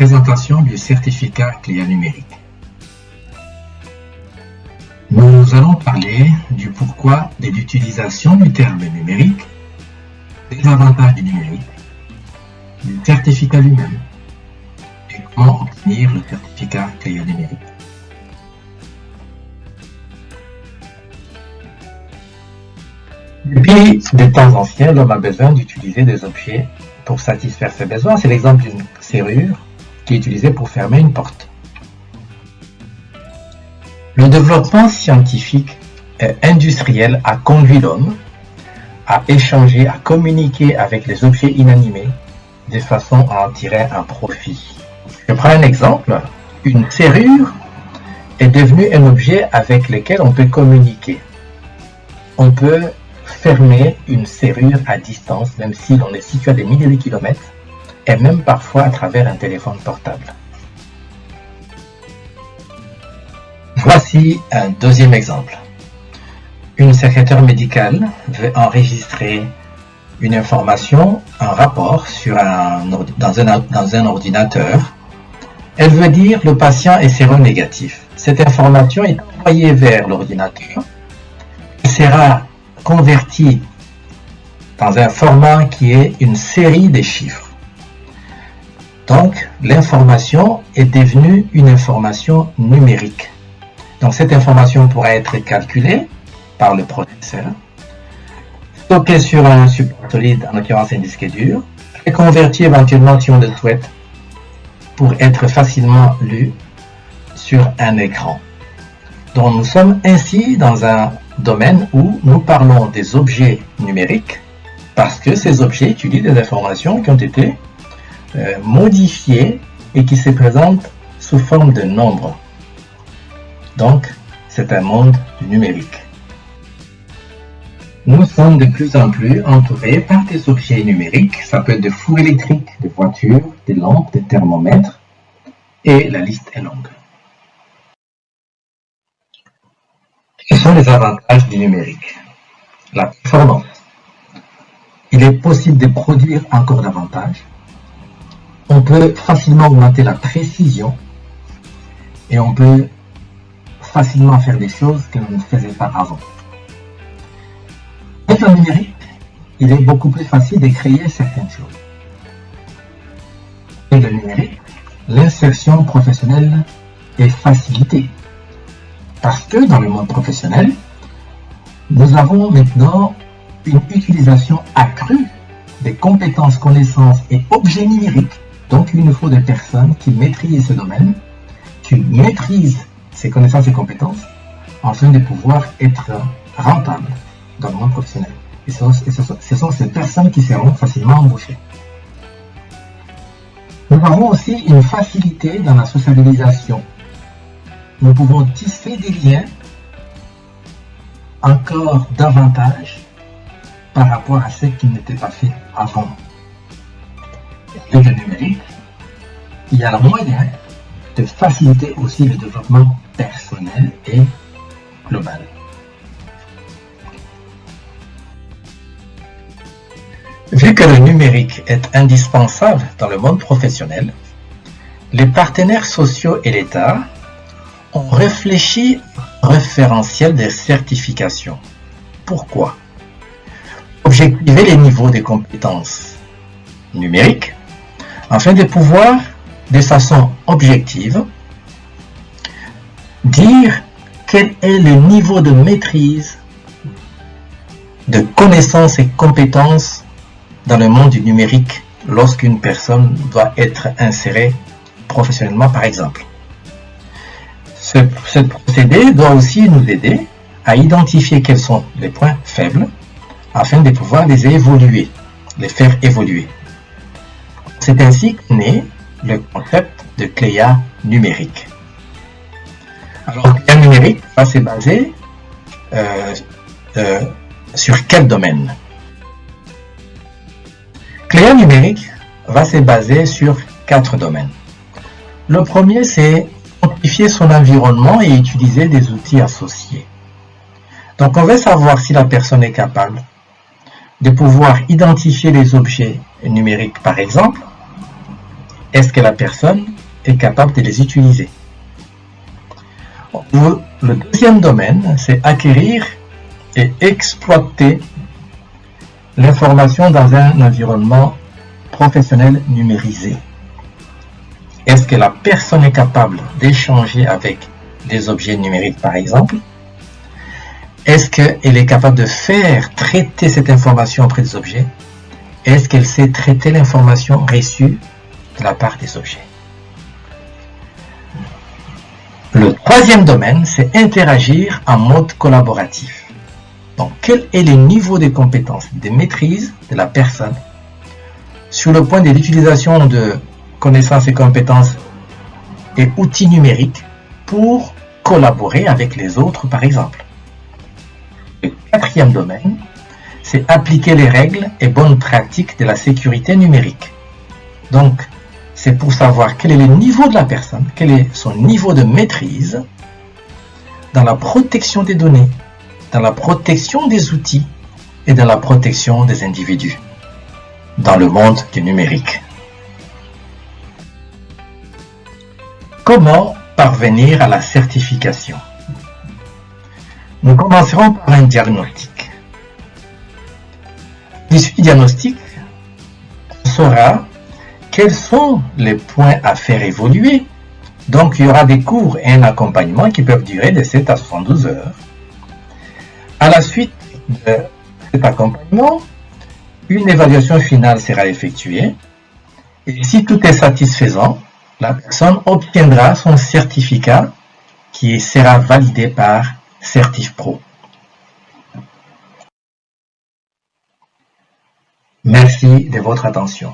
Présentation du certificat CLEA numérique. Nous allons parler du pourquoi de l'utilisation du terme numérique, des avantages du numérique, du certificat lui-même et comment obtenir le certificat CLEA numérique. Depuis des temps anciens, l'homme a besoin d'utiliser des objets pour satisfaire ses besoins. C'est l'exemple d'une serrure qui est utilisée pour fermer une porte. Le développement scientifique et industriel a conduit l'homme à échanger, à communiquer avec les objets inanimés de façon à en tirer un profit. Je prends un exemple. Une serrure est devenue un objet avec lequel on peut communiquer. On peut fermer une serrure à distance, même si l'on est situé à des milliers de kilomètres, et même parfois à travers un téléphone portable. Voici un deuxième exemple. Une secrétaire médicale veut enregistrer une information, un rapport dans un ordinateur. Elle veut dire le patient est séronégatif. Cette information est envoyée vers l'ordinateur. Elle sera convertie dans un format qui est une série de chiffres. Donc, l'information est devenue une information numérique. Donc, cette information pourra être calculée par le processeur, stockée sur un support solide, en l'occurrence un disque dur, et convertie éventuellement, si on le souhaite, pour être facilement lue sur un écran. Donc, nous sommes ainsi dans un domaine où nous parlons des objets numériques parce que ces objets utilisent des informations qui ont été modifiées et qui se présentent sous forme de nombres. Donc, c'est un monde du numérique. Nous sommes de plus en plus entourés par des objets numériques. Ça peut être des fours électriques, des voitures, des lampes, des thermomètres, et la liste est longue. Quels sont les avantages du numérique? La performance. Il est possible de produire encore davantage. On peut facilement augmenter la précision et on peut facilement faire des choses que l'on ne faisait pas avant. Avec le numérique, il est beaucoup plus facile de créer certaines choses. Avec le numérique, l'insertion professionnelle est facilitée. Parce que dans le monde professionnel, nous avons maintenant une utilisation accrue des compétences, connaissances et objets numériques. Donc il nous faut des personnes qui maîtrisent ce domaine, qui maîtrisent ces connaissances et compétences, afin de pouvoir être rentables dans le monde professionnel. Et ce sont ces personnes qui seront facilement embauchées. Nous avons aussi une facilité dans la sociabilisation. Nous pouvons tisser des liens encore davantage par rapport à ce qui n'était pas fait avant. Avec le numérique, il y a le moyen de faciliter aussi le développement personnel et global. Vu que le numérique est indispensable dans le monde professionnel, les partenaires sociaux et l'État ont réfléchi à un référentiel de certification. Pourquoi? Objectiver les niveaux de compétences numériques afin de pouvoir, de façon objective, dire quel est le niveau de maîtrise, de connaissances et compétences dans le monde du numérique lorsqu'une personne doit être insérée professionnellement, par exemple. Ce procédé doit aussi nous aider à identifier quels sont les points faibles afin de pouvoir les évoluer, les faire évoluer. C'est ainsi qu'est né le concept de CLEA numérique. Alors, CLEA numérique va se baser sur quel domaine? CLEA numérique va se baser sur 4 domaines. Le premier, c'est identifier son environnement et utiliser des outils associés. Donc, on veut savoir si la personne est capable de pouvoir identifier les objets numériques, par exemple. Est-ce que la personne est capable de les utiliser. Le deuxième domaine, c'est acquérir et exploiter l'information dans un environnement professionnel numérisé. Est-ce que la personne est capable d'échanger avec des objets numériques, par exemple? Est-ce qu'elle est capable de faire traiter cette information auprès des objets? Est-ce qu'elle sait traiter l'information reçue de la part des objets? Le troisième domaine, c'est interagir en mode collaboratif. Donc, quel est le niveau de compétences, de maîtrise de la personne sur le point de l'utilisation de connaissances et compétences et outils numériques pour collaborer avec les autres, par exemple. Le quatrième domaine, c'est appliquer les règles et bonnes pratiques de la sécurité numérique. Donc, c'est pour savoir quel est le niveau de la personne, quel est son niveau de maîtrise dans la protection des données, dans la protection des outils et dans la protection des individus dans le monde du numérique. Comment parvenir à la certification? Nous commencerons par un diagnostic. L'issue du diagnostic sera quels sont les points à faire évoluer. Donc, il y aura des cours et un accompagnement qui peuvent durer de 7 à 72 heures. À la suite de cet accompagnement, une évaluation finale sera effectuée. Et si tout est satisfaisant, la personne obtiendra son certificat qui sera validé par CertifPro. Merci de votre attention.